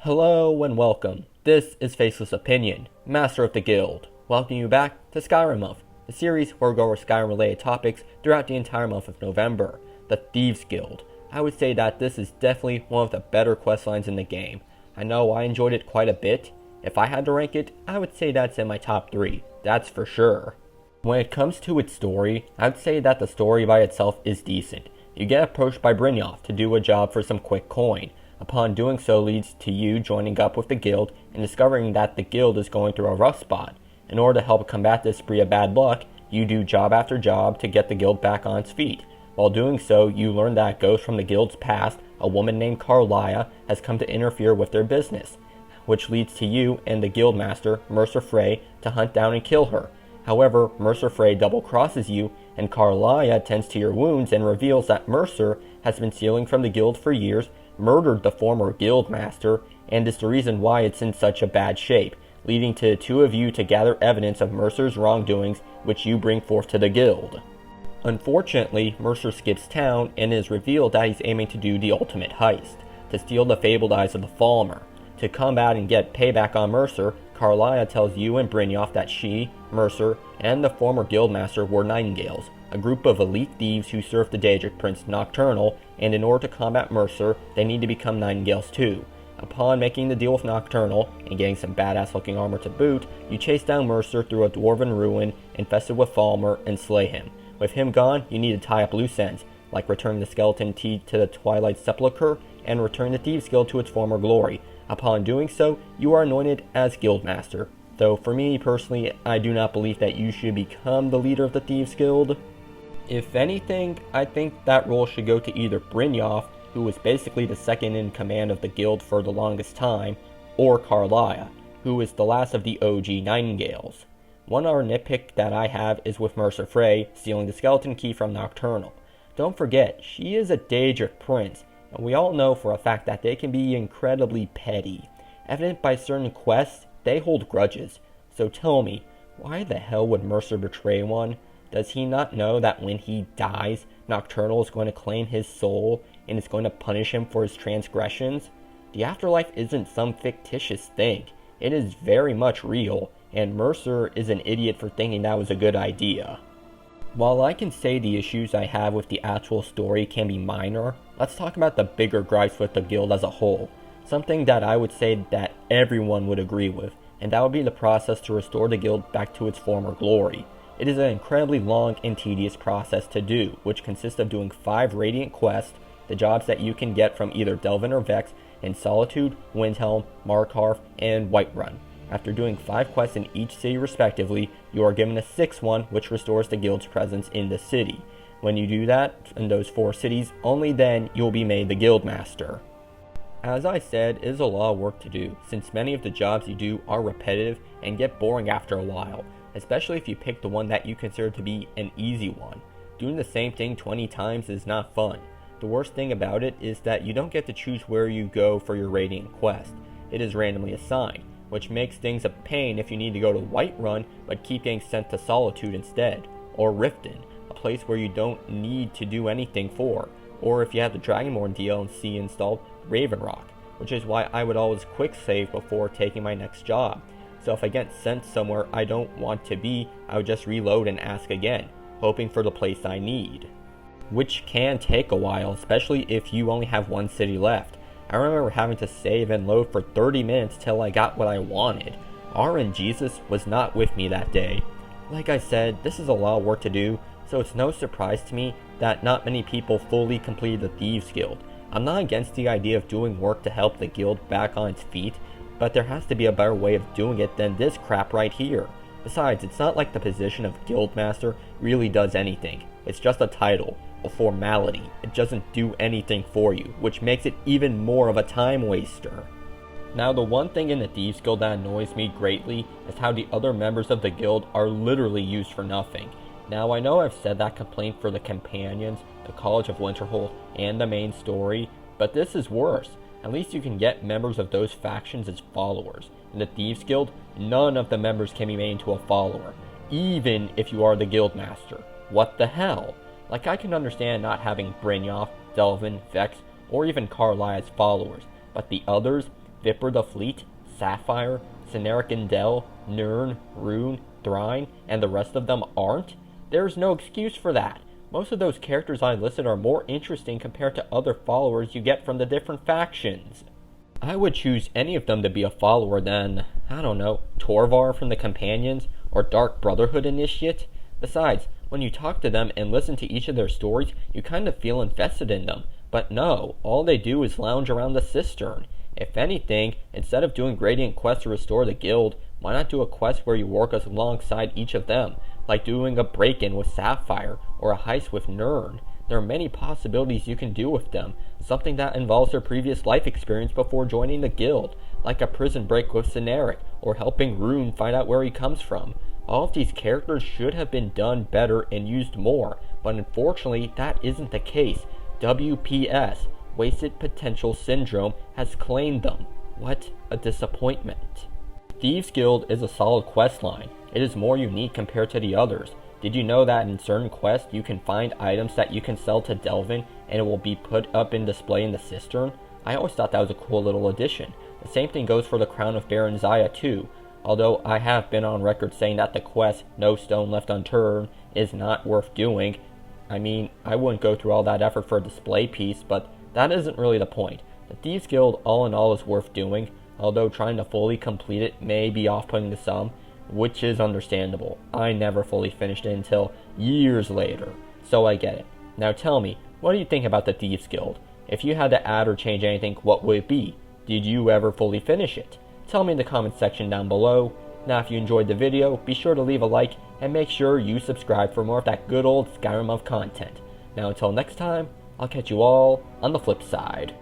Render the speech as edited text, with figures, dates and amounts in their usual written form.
Hello and welcome. This is Faceless Opinion, Master of the Guild, welcoming you back to Skyrim Month, the series where we go over Skyrim-related topics throughout the entire month of November. The Thieves Guild. I would say that this is definitely one of the better questlines in the game. I know I enjoyed it quite a bit. If I had to rank it, I would say that's in my top 3, that's for sure. When it comes to its story, I'd say that the story by itself is decent. You get approached by Brynjolf to do a job for some quick coin. Upon doing so leads to you joining up with the guild and discovering that the guild is going through a rough spot. In order to help combat this spree of bad luck, you do job after job to get the guild back on its feet. While doing so, you learn that a ghost from the guild's past, a woman named Carlia, has come to interfere with their business, which leads to you and the guild master, Mercer Frey, to hunt down and kill her. However, Mercer Frey double-crosses you, and Carlia tends to your wounds and reveals that Mercer has been stealing from the guild for years, murdered the former guild master, and is the reason why it's in such a bad shape, leading to the two of you to gather evidence of Mercer's wrongdoings, which you bring forth to the guild. Unfortunately, Mercer skips town and it is revealed that he's aiming to do the ultimate heist, to steal the fabled eyes of the Falmer. To combat and get payback on Mercer, Carlia tells you and Brynjolf that she, Mercer, and the former guildmaster were Nightingales, a group of elite thieves who serve the Daedric Prince Nocturnal, and in order to combat Mercer, they need to become Nightingales too. Upon making the deal with Nocturnal, and getting some badass looking armor to boot, you chase down Mercer through a dwarven ruin infested with Falmer and slay him. With him gone, you need to tie up loose ends, like returning the skeleton key to the Twilight Sepulchre, and return the Thieves Guild to its former glory. Upon doing so, you are anointed as Guildmaster. Though for me personally, I do not believe that you should become the leader of the Thieves Guild. If anything, I think that role should go to either Brynjolf, who was basically the second in command of the guild for the longest time, or Carlia, who is the last of the OG Nightingales. One other nitpick that I have is with Mercer Frey stealing the skeleton key from Nocturnal. Don't forget, she is a Daedric Prince, and we all know for a fact that they can be incredibly petty. Evident by certain quests, they hold grudges. So tell me, why the hell would Mercer betray one? Does he not know that when he dies, Nocturnal is going to claim his soul and is going to punish him for his transgressions? The afterlife isn't some fictitious thing. It is very much real, and Mercer is an idiot for thinking that was a good idea. While I can say the issues I have with the actual story can be minor, let's talk about the bigger gripes with the guild as a whole. Something that I would say that everyone would agree with, and that would be the process to restore the guild back to its former glory. It is an incredibly long and tedious process to do, which consists of doing 5 Radiant quests, the jobs that you can get from either Delvin or Vex, in Solitude, Windhelm, Markarth, and Whiterun. After doing 5 quests in each city respectively, you are given a 6th one which restores the guild's presence in the city. When you do that in those 4 cities, only then you'll be made the Guildmaster. As I said, it is a lot of work to do, since many of the jobs you do are repetitive and get boring after a while, especially if you pick the one that you consider to be an easy one. Doing the same thing 20 times is not fun. The worst thing about it is that you don't get to choose where you go for your Radiant quest. It is randomly assigned, which makes things a pain if you need to go to Whiterun but keep getting sent to Solitude instead, or Riften, a place where you don't need to do anything for, or if you have the Dragonborn DLC installed, Raven Rock, which is why I would always quick save before taking my next job. So if I get sent somewhere I don't want to be, I would just reload and ask again, hoping for the place I need. Which can take a while, especially if you only have one city left. I remember having to save and load for 30 minutes till I got what I wanted. RNGesus was not with me that day. Like I said, this is a lot of work to do, so it's no surprise to me that not many people fully completed the Thieves Guild. I'm not against the idea of doing work to help the guild back on its feet, but there has to be a better way of doing it than this crap right here. Besides, it's not like the position of Guildmaster really does anything. It's just a title, a formality. It doesn't do anything for you, which makes it even more of a time waster. Now, the one thing in the Thieves Guild that annoys me greatly is how the other members of the guild are literally used for nothing. Now, I know I've said that complaint for the Companions, the College of Winterhold, and the main story, but this is worse. At least you can get members of those factions as followers. In the Thieves Guild, none of the members can be made into a follower, even if you are the Guildmaster. What the hell? Like, I can understand not having Brynjolf, Delvin, Vex, or even Carlia as followers, but the others, Viper the Fleet, Sapphire, Cenaric and Del, Nirn, Rune, Thryne, and the rest of them aren't? There's no excuse for that. Most of those characters I listed are more interesting compared to other followers you get from the different factions. I would choose any of them to be a follower than, I don't know, Torvar from the Companions or Dark Brotherhood Initiate. Besides, when you talk to them and listen to each of their stories, you kind of feel invested in them. But no, all they do is lounge around the cistern. If anything, instead of doing gradient quests to restore the guild, why not do a quest where you work alongside each of them, like doing a break-in with Sapphire or a heist with Nirn? There are many possibilities you can do with them, something that involves their previous life experience before joining the guild, like a prison break with Cenaric, or helping Rune find out where he comes from. All of these characters should have been done better and used more, but unfortunately that isn't the case. WPS, Wasted Potential Syndrome, has claimed them. What a disappointment. Thieves Guild is a solid quest line. It is more unique compared to the others. Did you know that in certain quests you can find items that you can sell to Delvin and it will be put up in display in the cistern? I always thought that was a cool little addition. The same thing goes for the Crown of Baron Zaya too, although I have been on record saying that the quest No Stone Left Unturned is not worth doing. I mean, I wouldn't go through all that effort for a display piece, but that isn't really the point. The Thieves Guild all in all is worth doing, although trying to fully complete it may be off-putting to some, which is understandable. I never fully finished it until years later, so I get it. Now tell me, what do you think about the Thieves Guild? If you had to add or change anything, what would it be? Did you ever fully finish it? Tell me in the comment section down below. Now if you enjoyed the video, be sure to leave a like and make sure you subscribe for more of that good old Skyrim of content. Now until next time, I'll catch you all on the flip side.